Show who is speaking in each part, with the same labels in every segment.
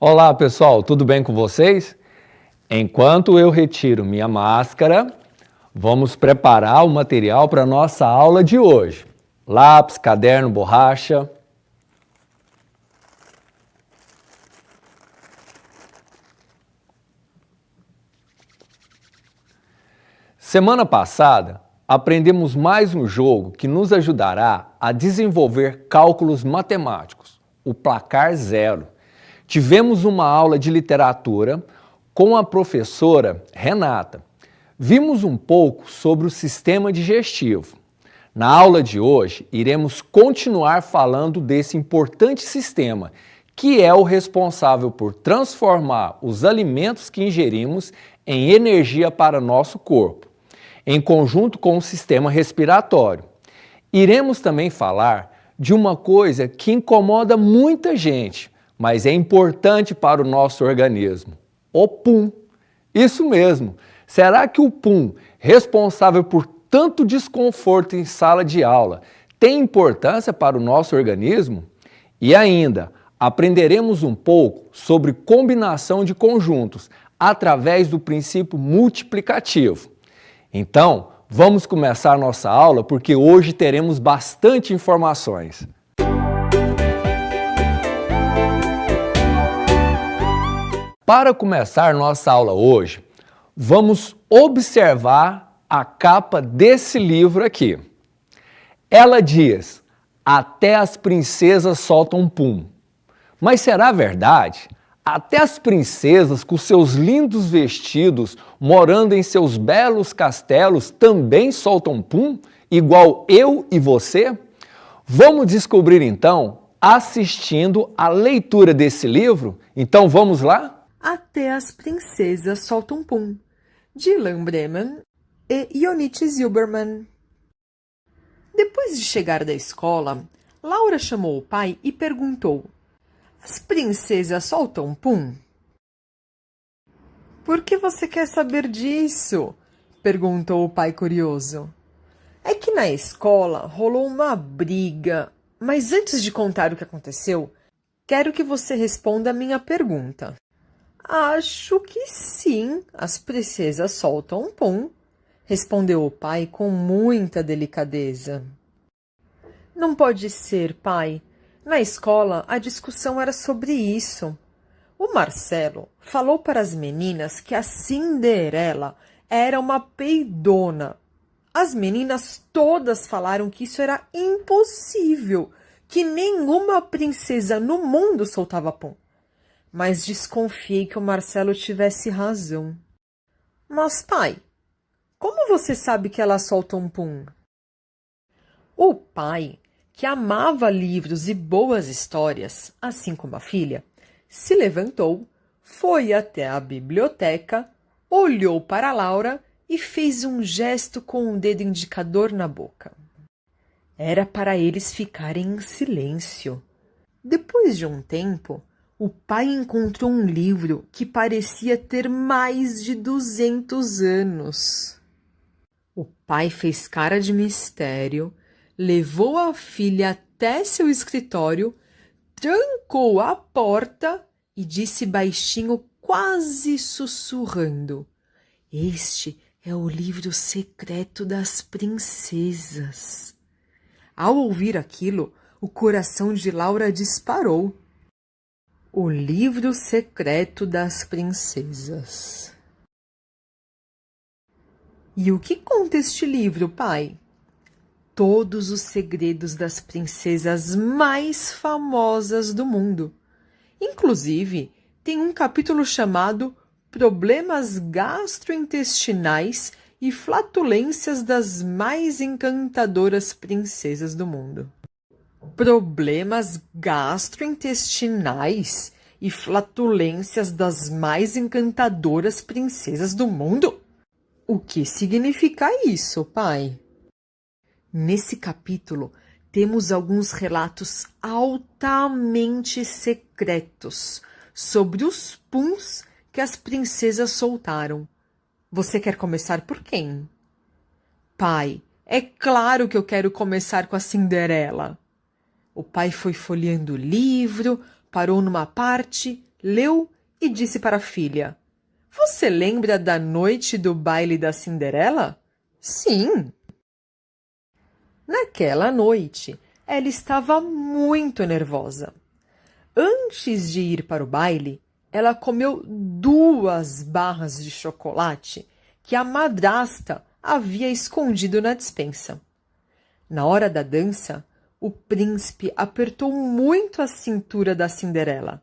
Speaker 1: Olá pessoal, tudo bem com vocês? Enquanto eu retiro minha máscara, vamos preparar o material para a nossa aula de hoje. Lápis, caderno, borracha. Semana passada, aprendemos mais um jogo que nos ajudará a desenvolver cálculos matemáticos, o placar zero. Tivemos uma aula de literatura com a professora Renata. Vimos um pouco sobre o sistema digestivo. Na aula de hoje, iremos continuar falando desse importante sistema, que é o responsável por transformar os alimentos que ingerimos em energia para nosso corpo, em conjunto com o sistema respiratório. Iremos também falar de uma coisa que incomoda muita gente, mas é importante para o nosso organismo: o pum. Isso mesmo. Será que o pum, responsável por tanto desconforto em sala de aula, tem importância para o nosso organismo? E ainda, aprenderemos um pouco sobre combinação de conjuntos através do princípio multiplicativo. Então, vamos começar nossa aula porque hoje teremos bastante informações. Para começar nossa aula hoje, vamos observar a capa desse livro aqui. Ela diz: até as princesas soltam pum. Mas será verdade? Até as princesas, com seus lindos vestidos, morando em seus belos castelos, também soltam pum, igual eu e você? Vamos descobrir então, assistindo à leitura desse livro? Então vamos lá?
Speaker 2: Até as princesas soltam pum, de Ilan Breman e Yonit Zilberman. Depois de chegar da escola, Laura chamou o pai e perguntou: as princesas soltam pum? Por que você quer saber disso? Perguntou o pai curioso. É que na escola rolou uma briga, mas antes de contar o que aconteceu, quero que você responda a minha pergunta. Acho que sim, as princesas soltam pum, respondeu o pai com muita delicadeza. Não pode ser, pai. Na escola, a discussão era sobre isso. O Marcelo falou para as meninas que a Cinderela era uma peidona. As meninas todas falaram que isso era impossível, que nenhuma princesa no mundo soltava pum. Mas desconfiei que o Marcelo tivesse razão. Mas, pai, como você sabe que elas soltam pum? O pai, que amava livros e boas histórias, assim como a filha, se levantou, foi até a biblioteca, olhou para Laura e fez um gesto com o dedo indicador na boca. Era para eles ficarem em silêncio. Depois de um tempo, o pai encontrou um livro que parecia ter mais de 200 anos. O pai fez cara de mistério, levou a filha até seu escritório, trancou a porta e disse baixinho, quase sussurrando: este é o livro secreto das princesas. Ao ouvir aquilo, o coração de Laura disparou. O livro secreto das princesas. E o que conta este livro, pai? Todos os segredos das princesas mais famosas do mundo. Inclusive, tem um capítulo chamado Problemas Gastrointestinais e Flatulências das Mais Encantadoras Princesas do Mundo. Problemas gastrointestinais e flatulências das mais encantadoras princesas do mundo? O que significa isso, pai? Nesse capítulo, temos alguns relatos altamente secretos sobre os puns que as princesas soltaram. Você quer começar por quem? Pai, é claro que eu quero começar com a Cinderela. O pai foi folheando o livro, parou numa parte leu e disse para a filha: Você lembra da noite do baile da Cinderela? Sim. Naquela noite, ela estava muito nervosa. Antes de ir para o baile, ela comeu 2 barras de chocolate que a madrasta havia escondido na despensa. Na hora da dança, o príncipe apertou muito a cintura da Cinderela.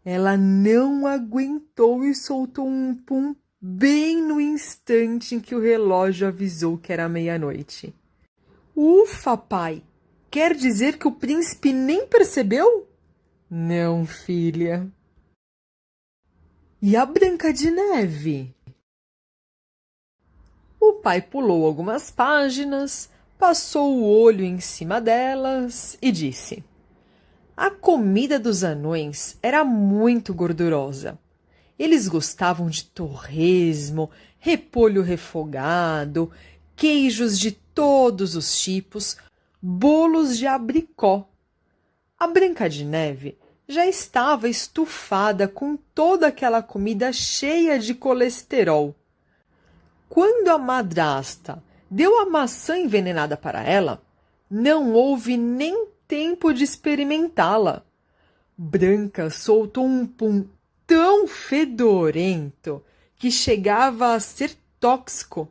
Speaker 2: Ela não aguentou e soltou um pum bem no instante em que o relógio avisou que era meia-noite. Ufa, pai! Quer dizer que o príncipe nem percebeu? Não, filha. E a Branca de Neve? O pai pulou algumas páginas, passou o olho em cima delas e disse: A comida dos anões era muito gordurosa. Eles gostavam de torresmo, repolho refogado, queijos de todos os tipos, bolos de abricó. A Branca de Neve já estava estufada com toda aquela comida cheia de colesterol. Quando a madrasta deu a maçã envenenada para ela, não houve nem tempo de experimentá-la. Branca soltou um pum tão fedorento que chegava a ser tóxico.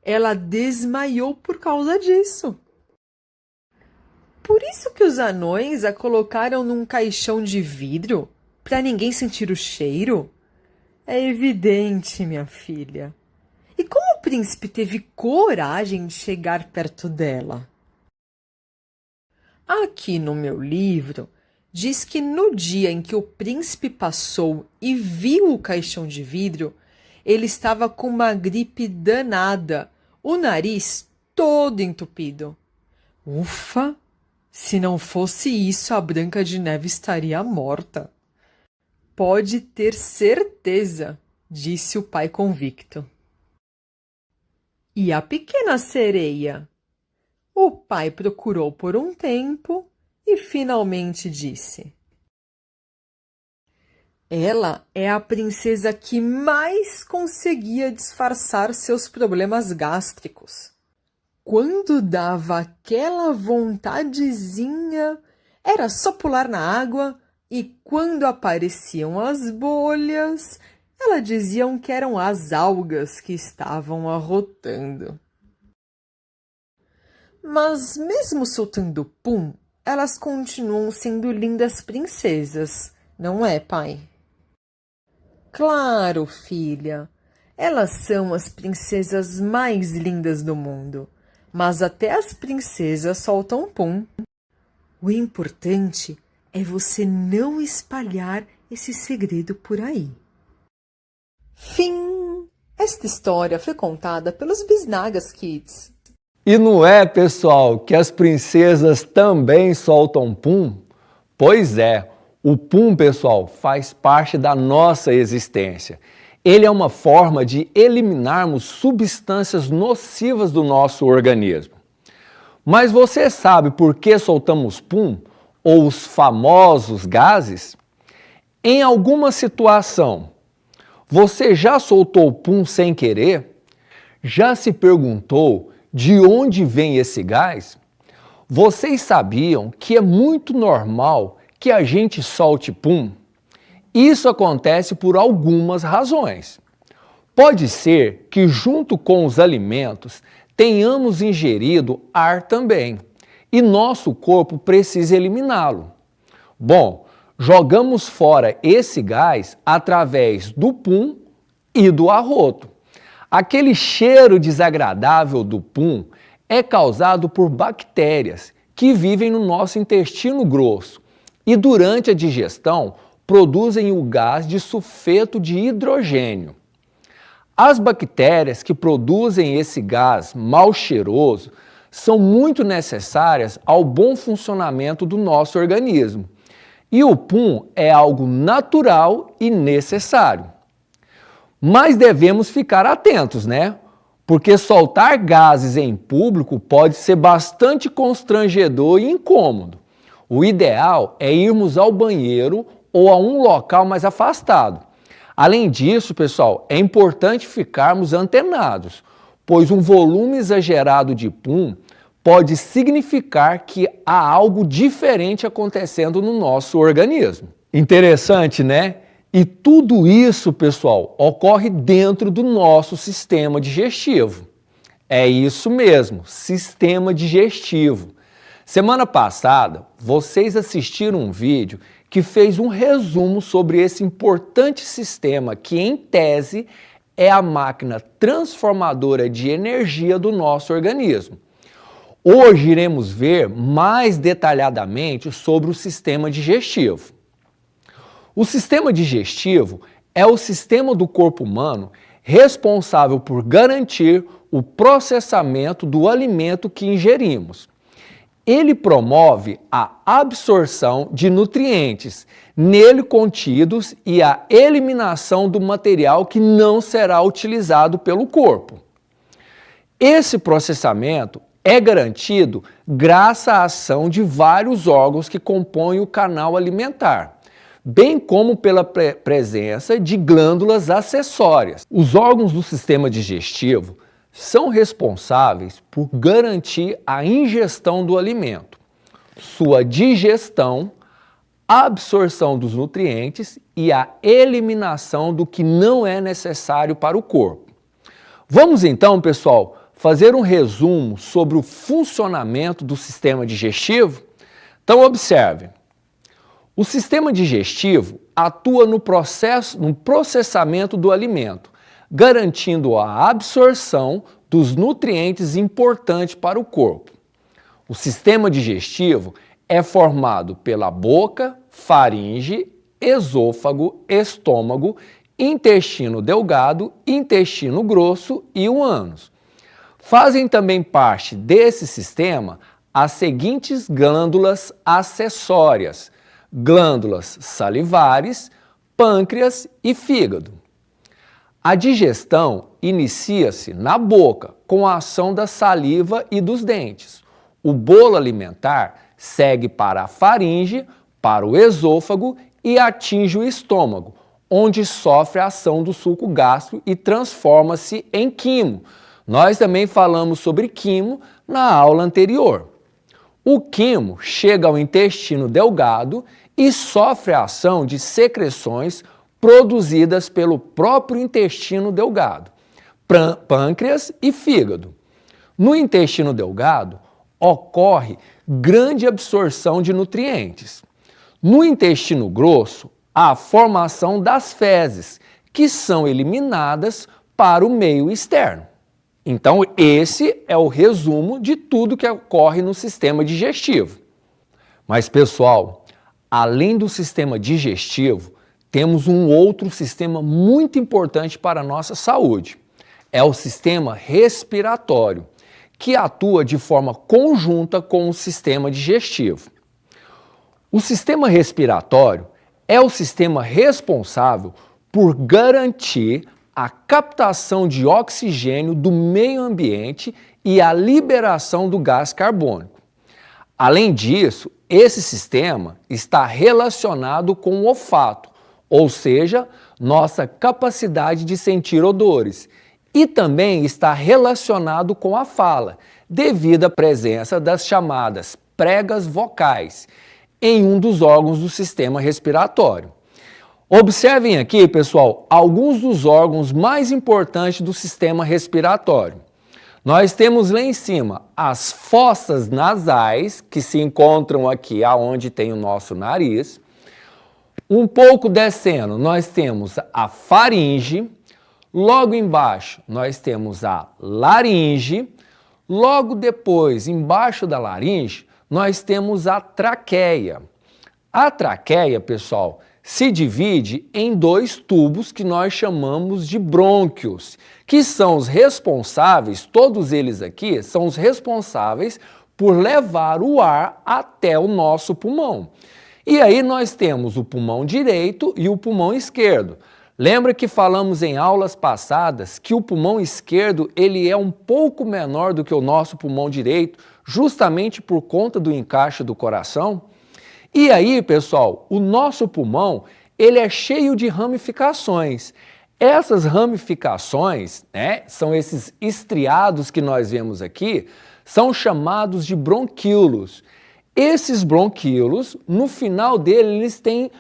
Speaker 2: Ela desmaiou por causa disso. Por isso que os anões a colocaram num caixão de vidro, para ninguém sentir o cheiro? É evidente, minha filha. E como o príncipe teve coragem de chegar perto dela? Aqui no meu livro, diz que no dia em que o príncipe passou e viu o caixão de vidro, ele estava com uma gripe danada, o nariz todo entupido. Ufa! Se não fosse isso, a Branca de Neve estaria morta. Pode ter certeza, disse o pai convicto. E a pequena sereia? O pai procurou por um tempo e finalmente disse: Ela é a princesa que mais conseguia disfarçar seus problemas gástricos. Quando dava aquela vontadezinha, era só pular na água, e quando apareciam as bolhas, ela diziam que eram as algas que estavam arrotando. Mas mesmo soltando pum, elas continuam sendo lindas princesas, não é, pai? Claro, filha. Elas são as princesas mais lindas do mundo. Mas até as princesas soltam pum. O importante é você não espalhar esse segredo por aí. Fim! Esta história foi contada pelos Bisnagas Kids.
Speaker 1: E não é, pessoal, que as princesas também soltam pum? Pois é, o pum, pessoal, faz parte da nossa existência. Ele é uma forma de eliminarmos substâncias nocivas do nosso organismo. Mas você sabe por que soltamos pum, ou os famosos gases? Em alguma situação, você já soltou pum sem querer? Já se perguntou de onde vem esse gás? Vocês sabiam que é muito normal que a gente solte pum? Isso acontece por algumas razões. Pode ser que junto com os alimentos tenhamos ingerido ar também e nosso corpo precisa eliminá-lo. Bom, jogamos fora esse gás através do pum e do arroto. Aquele cheiro desagradável do pum é causado por bactérias que vivem no nosso intestino grosso e durante a digestão produzem o gás de sulfeto de hidrogênio. As bactérias que produzem esse gás mal cheiroso são muito necessárias ao bom funcionamento do nosso organismo. E o pum é algo natural e necessário. Mas devemos ficar atentos, né? Porque soltar gases em público pode ser bastante constrangedor e incômodo. O ideal é irmos ao banheiro ou a um local mais afastado. Além disso, pessoal, é importante ficarmos antenados, pois um volume exagerado de pum pode significar que há algo diferente acontecendo no nosso organismo. Interessante, né? E tudo isso, pessoal, ocorre dentro do nosso sistema digestivo. É isso mesmo, sistema digestivo. Semana passada, vocês assistiram um vídeo que fez um resumo sobre esse importante sistema que, em tese, é a máquina transformadora de energia do nosso organismo. Hoje iremos ver mais detalhadamente sobre o sistema digestivo. O sistema digestivo é o sistema do corpo humano responsável por garantir o processamento do alimento que ingerimos. Ele promove a absorção de nutrientes nele contidos e a eliminação do material que não será utilizado pelo corpo. Esse processamento é garantido graças à ação de vários órgãos que compõem o canal alimentar, bem como pela presença de glândulas acessórias. Os órgãos do sistema digestivo são responsáveis por garantir a ingestão do alimento, sua digestão, a absorção dos nutrientes e a eliminação do que não é necessário para o corpo. Vamos então, pessoal, fazer um resumo sobre o funcionamento do sistema digestivo? Então, observe. O sistema digestivo atua no processamento do alimento, garantindo a absorção dos nutrientes importantes para o corpo. O sistema digestivo é formado pela boca, faringe, esôfago, estômago, intestino delgado, intestino grosso e o ânus. Fazem também parte desse sistema as seguintes glândulas acessórias: glândulas salivares, pâncreas e fígado. A digestão inicia-se na boca, com a ação da saliva e dos dentes. O bolo alimentar segue para a faringe, para o esôfago e atinge o estômago, onde sofre a ação do suco gástrico e transforma-se em quimo. Nós também falamos sobre quimo na aula anterior. O quimo chega ao intestino delgado e sofre a ação de secreções produzidas pelo próprio intestino delgado, pâncreas e fígado. No intestino delgado, ocorre grande absorção de nutrientes. No intestino grosso, há a formação das fezes, que são eliminadas para o meio externo. Então, esse é o resumo de tudo que ocorre no sistema digestivo. Mas, pessoal, além do sistema digestivo, temos um outro sistema muito importante para a nossa saúde. É o sistema respiratório, que atua de forma conjunta com o sistema digestivo. O sistema respiratório é o sistema responsável por garantir a captação de oxigênio do meio ambiente e a liberação do gás carbônico. Além disso, esse sistema está relacionado com o olfato, ou seja, nossa capacidade de sentir odores, e também está relacionado com a fala, devido à presença das chamadas pregas vocais em um dos órgãos do sistema respiratório. Observem aqui, pessoal, alguns dos órgãos mais importantes do sistema respiratório. Nós temos lá em cima as fossas nasais, que se encontram aqui aonde tem o nosso nariz. Um pouco descendo, nós temos a faringe. Logo embaixo, nós temos a laringe. Logo depois, embaixo da laringe, nós temos a traqueia. A traqueia, pessoal, se divide em dois tubos que nós chamamos de brônquios, que são os responsáveis, todos eles aqui, são os responsáveis por levar o ar até o nosso pulmão. E aí nós temos o pulmão direito e o pulmão esquerdo. Lembra que falamos em aulas passadas que o pulmão esquerdo ele é um pouco menor do que o nosso pulmão direito, justamente por conta do encaixe do coração? E aí, pessoal, o nosso pulmão, ele é cheio de ramificações. Essas ramificações, são esses estriados que nós vemos aqui, são chamados de bronquíolos. Esses bronquíolos, no final dele, eles têm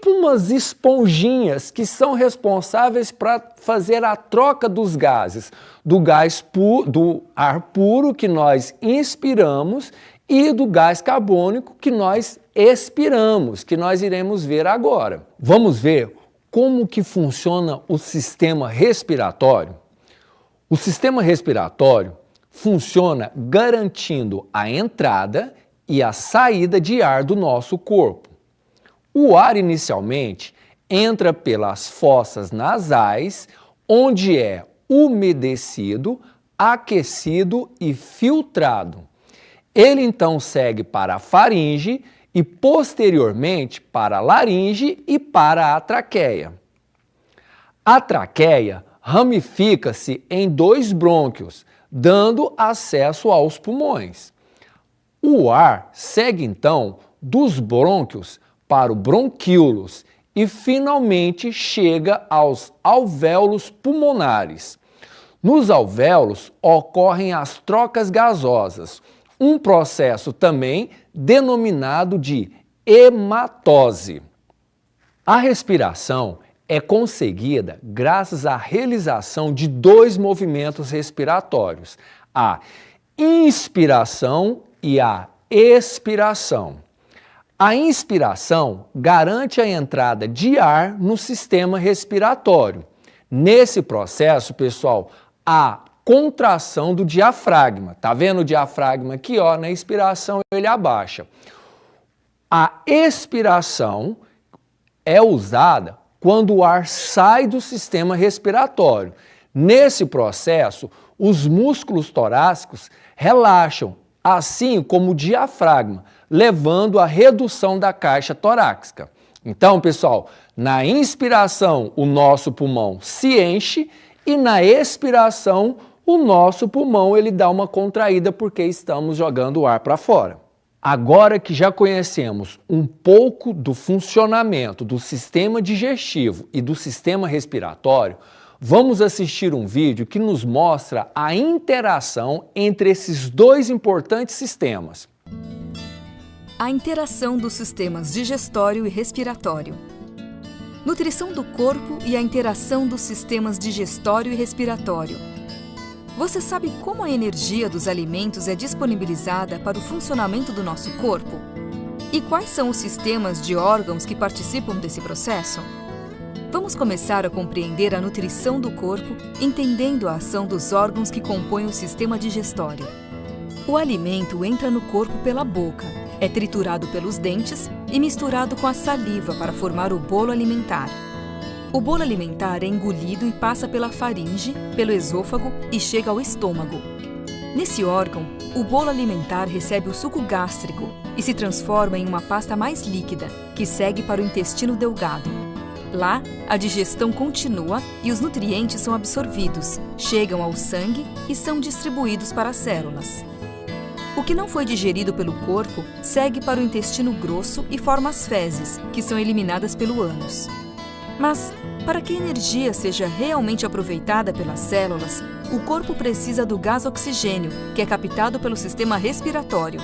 Speaker 1: umas esponjinhas que são responsáveis para fazer a troca dos gases, do ar puro que nós inspiramos e do gás carbônico que nós expiramos, que nós iremos ver agora. Vamos ver como que funciona o sistema respiratório? O sistema respiratório funciona garantindo a entrada e a saída de ar do nosso corpo. O ar inicialmente entra pelas fossas nasais, onde é umedecido, aquecido e filtrado. Ele então segue para a faringe e posteriormente para a laringe e para a traqueia. A traqueia ramifica-se em 2 brônquios, dando acesso aos pulmões. O ar segue então dos brônquios para o bronquíolos e finalmente chega aos alvéolos pulmonares. Nos alvéolos ocorrem as trocas gasosas, um processo também denominado de hematose. A respiração é conseguida graças à realização de 2 movimentos respiratórios, a inspiração e a expiração. A inspiração garante a entrada de ar no sistema respiratório. Nesse processo, pessoal, há contração do diafragma. Tá vendo o diafragma aqui, ó? Na inspiração ele abaixa. A expiração é usada quando o ar sai do sistema respiratório. Nesse processo, os músculos torácicos relaxam, assim como o diafragma, levando à redução da caixa torácica. Então, pessoal, na inspiração o nosso pulmão se enche e na expiração o nosso pulmão ele dá uma contraída porque estamos jogando o ar para fora. Agora que já conhecemos um pouco do funcionamento do sistema digestivo e do sistema respiratório, vamos assistir um vídeo que nos mostra a interação entre esses 2 importantes sistemas.
Speaker 3: A interação dos sistemas digestório e respiratório. Nutrição do corpo e a interação dos sistemas digestório e respiratório. Você sabe como a energia dos alimentos é disponibilizada para o funcionamento do nosso corpo? E quais são os sistemas de órgãos que participam desse processo? Vamos começar a compreender a nutrição do corpo, entendendo a ação dos órgãos que compõem o sistema digestório. O alimento entra no corpo pela boca, é triturado pelos dentes e misturado com a saliva para formar o bolo alimentar. O bolo alimentar é engolido e passa pela faringe, pelo esôfago e chega ao estômago. Nesse órgão, o bolo alimentar recebe o suco gástrico e se transforma em uma pasta mais líquida, que segue para o intestino delgado. Lá, a digestão continua e os nutrientes são absorvidos, chegam ao sangue e são distribuídos para as células. O que não foi digerido pelo corpo segue para o intestino grosso e forma as fezes, que são eliminadas pelo ânus. Mas, para que a energia seja realmente aproveitada pelas células, o corpo precisa do gás oxigênio, que é captado pelo sistema respiratório.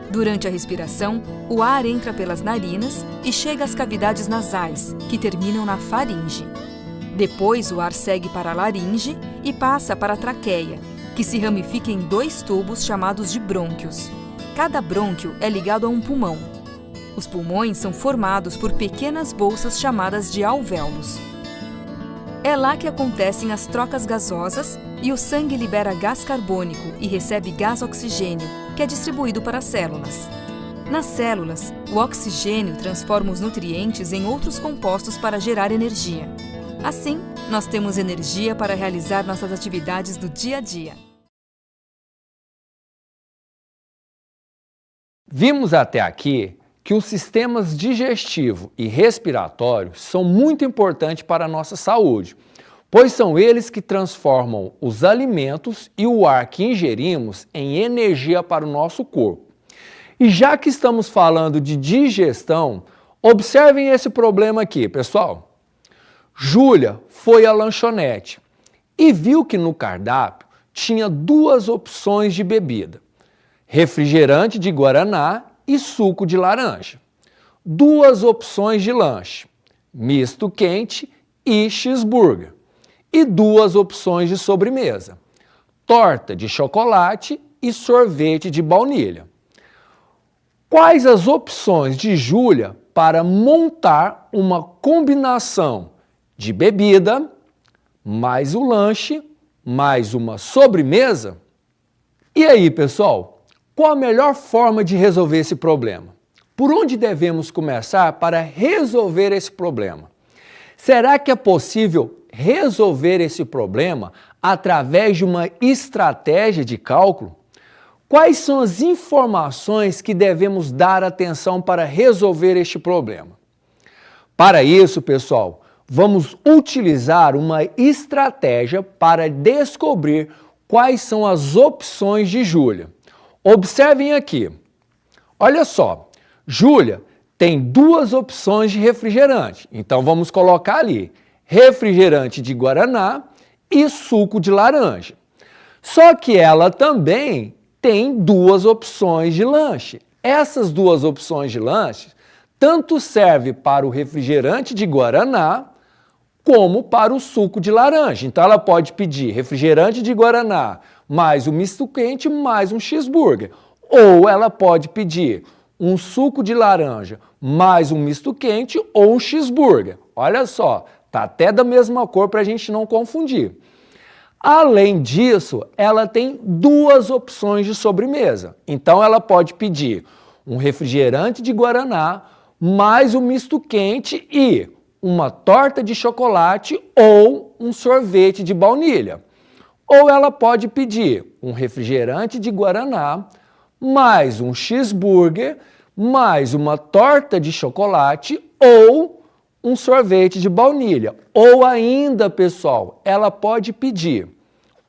Speaker 3: Durante a respiração, o ar entra pelas narinas e chega às cavidades nasais, que terminam na faringe. Depois, o ar segue para a laringe e passa para a traqueia, que se ramifica em 2 tubos chamados de brônquios. Cada brônquio é ligado a um pulmão. Os pulmões são formados por pequenas bolsas chamadas de alvéolos. É lá que acontecem as trocas gasosas e o sangue libera gás carbônico e recebe gás oxigênio, que é distribuído para as células. Nas células, o oxigênio transforma os nutrientes em outros compostos para gerar energia. Assim, nós temos energia para realizar nossas atividades do dia a dia.
Speaker 1: Vimos até aqui que os sistemas digestivo e respiratório são muito importantes para a nossa saúde, pois são eles que transformam os alimentos e o ar que ingerimos em energia para o nosso corpo. E já que estamos falando de digestão, observem esse problema aqui, pessoal. Júlia foi à lanchonete e viu que no cardápio tinha 2 opções de bebida: refrigerante de guaraná e suco de laranja. 2 opções de lanche: misto quente e cheeseburger. E 2 opções de sobremesa: torta de chocolate e sorvete de baunilha. Quais as opções de Júlia para montar uma combinação de bebida, mais o lanche, mais uma sobremesa? E aí, pessoal, qual a melhor forma de resolver esse problema? Por onde devemos começar para resolver esse problema? Será que é possível resolver esse problema através de uma estratégia de cálculo? Quais são as informações que devemos dar atenção para resolver este problema? Para isso, pessoal, vamos utilizar uma estratégia para descobrir quais são as opções de Júlia. Observem aqui. Olha só, Júlia tem 2 opções de refrigerante. Então vamos colocar ali refrigerante de guaraná e suco de laranja. Só que ela também tem 2 opções de lanche. Essas 2 opções de lanche tanto servem para o refrigerante de guaraná como para o suco de laranja. Então ela pode pedir refrigerante de guaraná mais um misto quente mais um cheeseburger. Ou ela pode pedir um suco de laranja mais um misto quente ou um cheeseburger. Olha só, tá até da mesma cor para a gente não confundir. Além disso, ela tem 2 opções de sobremesa. Então ela pode pedir um refrigerante de guaraná mais um misto quente e uma torta de chocolate ou um sorvete de baunilha. Ou ela pode pedir um refrigerante de guaraná mais um cheeseburger mais uma torta de chocolate ou um sorvete de baunilha. Ou ainda, pessoal, ela pode pedir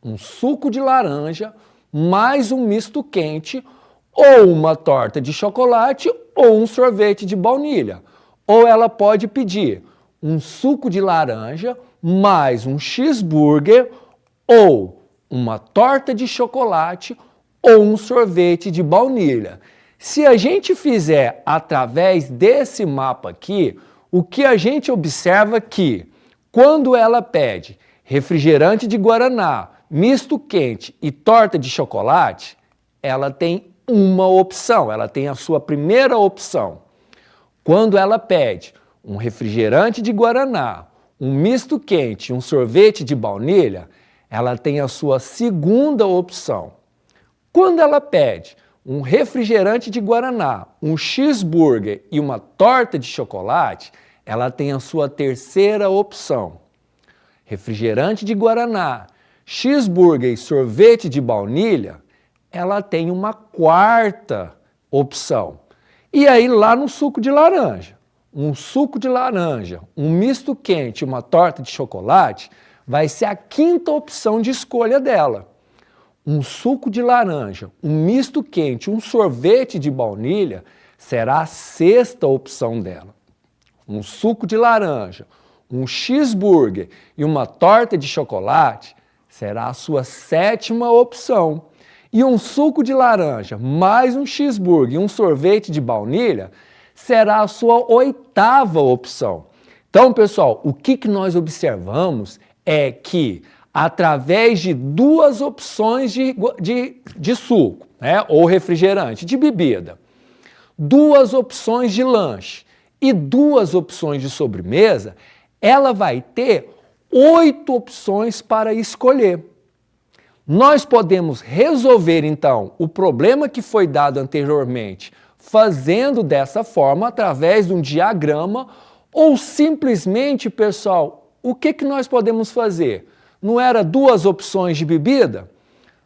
Speaker 1: um suco de laranja, mais um misto quente, ou uma torta de chocolate, ou um sorvete de baunilha. Ou ela pode pedir um suco de laranja, mais um cheeseburger, ou uma torta de chocolate, ou um sorvete de baunilha. Se a gente fizer através desse mapa aqui, o que a gente observa que, quando ela pede refrigerante de guaraná, misto quente e torta de chocolate, ela tem uma opção, ela tem a sua primeira opção. Quando ela pede um refrigerante de guaraná, um misto quente e um sorvete de baunilha, ela tem a sua segunda opção. Quando ela pede um refrigerante de guaraná, um cheeseburger e uma torta de chocolate, ela tem a sua terceira opção. Refrigerante de guaraná, cheeseburger e sorvete de baunilha, ela tem uma quarta opção. E aí lá no suco de laranja, um suco de laranja, um misto quente e uma torta de chocolate vai ser a quinta opção de escolha dela. Um suco de laranja, um misto quente, um sorvete de baunilha será a sexta opção dela. Um suco de laranja, um cheeseburger e uma torta de chocolate será a sua sétima opção. E um suco de laranja, mais um cheeseburger e um sorvete de baunilha será a sua oitava opção. Então, pessoal, o que nós observamos é que através de 2 opções de suco, né, ou refrigerante, de bebida, 2 opções de lanche e 2 opções de sobremesa, ela vai ter 8 opções para escolher. Nós podemos resolver, então, o problema que foi dado anteriormente fazendo dessa forma, através de um diagrama, ou simplesmente, pessoal, o que nós podemos fazer? Não era 2 opções de bebida?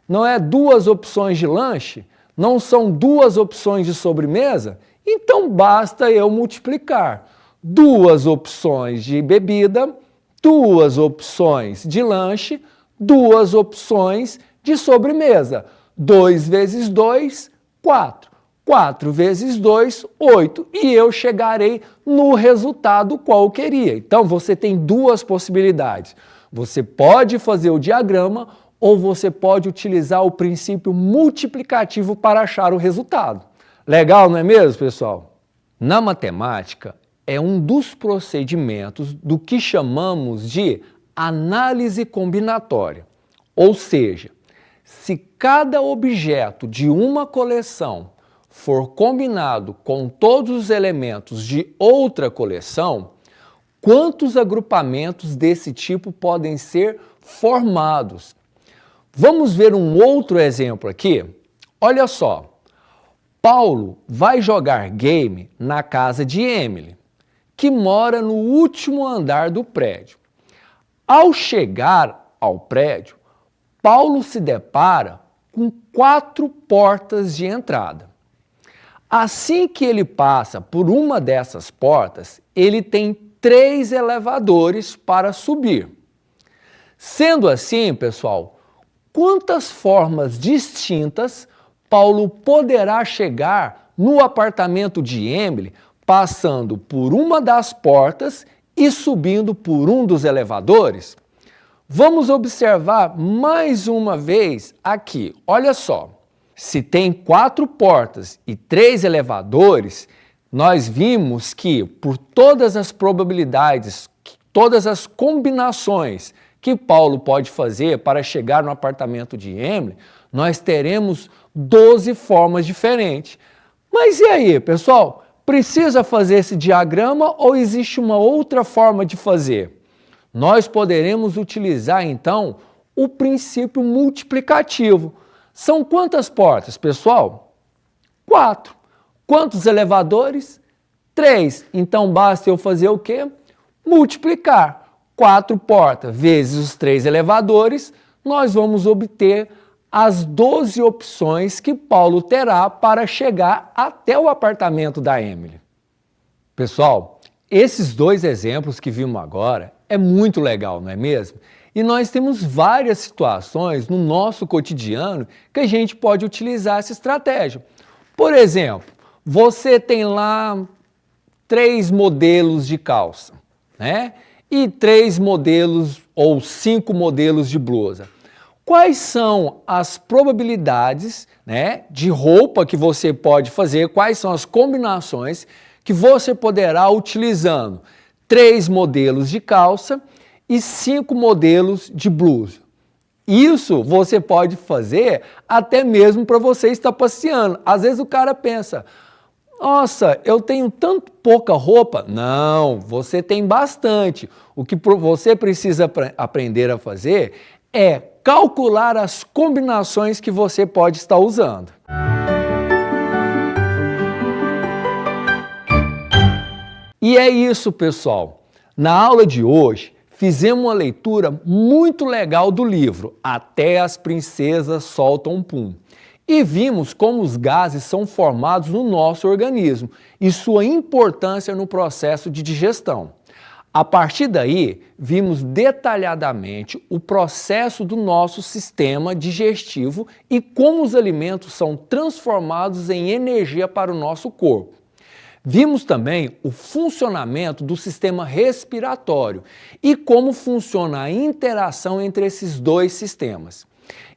Speaker 1: Não é 2 opções de lanche? Não são 2 opções de sobremesa? Então basta eu multiplicar 2 opções de bebida, 2 opções de lanche, 2 opções de sobremesa. 2 vezes 2, 4. 4 vezes 2, 8, e eu chegarei no resultado qual eu queria. Então, você tem duas possibilidades. Você pode fazer o diagrama ou você pode utilizar o princípio multiplicativo para achar o resultado. Legal, não é mesmo, pessoal? Na matemática, é um dos procedimentos do que chamamos de análise combinatória. Ou seja, se cada objeto de uma coleção for combinado com todos os elementos de outra coleção, quantos agrupamentos desse tipo podem ser formados? Vamos ver um outro exemplo aqui? Olha só, Paulo vai jogar game na casa de Emily, que mora no último andar do prédio. Ao chegar ao prédio, Paulo se depara com 4 portas de entrada. Assim que ele passa por uma dessas portas, ele tem 3 elevadores para subir. Sendo assim, pessoal, quantas formas distintas Paulo poderá chegar no apartamento de Emily, passando por uma das portas e subindo por um dos elevadores? Vamos observar mais uma vez aqui. Olha só, se tem 4 portas e 3 elevadores, nós vimos que por todas as probabilidades, todas as combinações que Paulo pode fazer para chegar no apartamento de Emily, nós teremos 12 formas diferentes. Mas e aí, pessoal? Precisa fazer esse diagrama ou existe uma outra forma de fazer? Nós poderemos utilizar, então, o princípio multiplicativo. São quantas portas, pessoal? 4. Quantos elevadores? 3. Então, basta eu fazer o quê? Multiplicar. 4 portas vezes os 3 elevadores, nós vamos obter as 12 opções que Paulo terá para chegar até o apartamento da Emily. Pessoal, esses 2 exemplos que vimos agora é muito legal, não é mesmo? E nós temos várias situações no nosso cotidiano que a gente pode utilizar essa estratégia. Por exemplo, você tem lá 3 modelos de calça, né? E 3 modelos ou 5 modelos de blusa. Quais são as probabilidades, né, de roupa que você pode fazer? Quais são as combinações que você poderá utilizando 3 modelos de calça e 5 modelos de blusa? Isso você pode fazer até mesmo para você estar passeando. Às vezes o cara pensa, nossa, eu tenho tanto pouca roupa. Não, você tem bastante. O que você precisa aprender a fazer é calcular as combinações que você pode estar usando. E é isso, pessoal. Na aula de hoje, fizemos uma leitura muito legal do livro Até as Princesas Soltam Pum. E vimos como os gases são formados no nosso organismo e sua importância no processo de digestão. A partir daí, vimos detalhadamente o processo do nosso sistema digestivo e como os alimentos são transformados em energia para o nosso corpo. Vimos também o funcionamento do sistema respiratório e como funciona a interação entre esses 2 sistemas.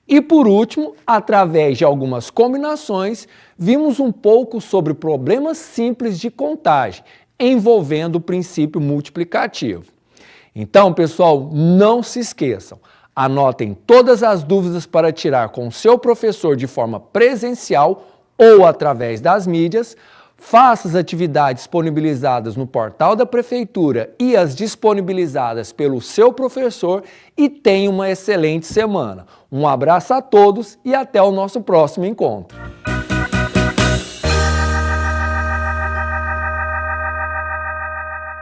Speaker 1: E por último, através de algumas combinações, vimos um pouco sobre problemas simples de contagem, envolvendo o princípio multiplicativo. Então, pessoal, não se esqueçam, anotem todas as dúvidas para tirar com o seu professor de forma presencial ou através das mídias, faça as atividades disponibilizadas no portal da Prefeitura e as disponibilizadas pelo seu professor e tenha uma excelente semana. Um abraço a todos e até o nosso próximo encontro.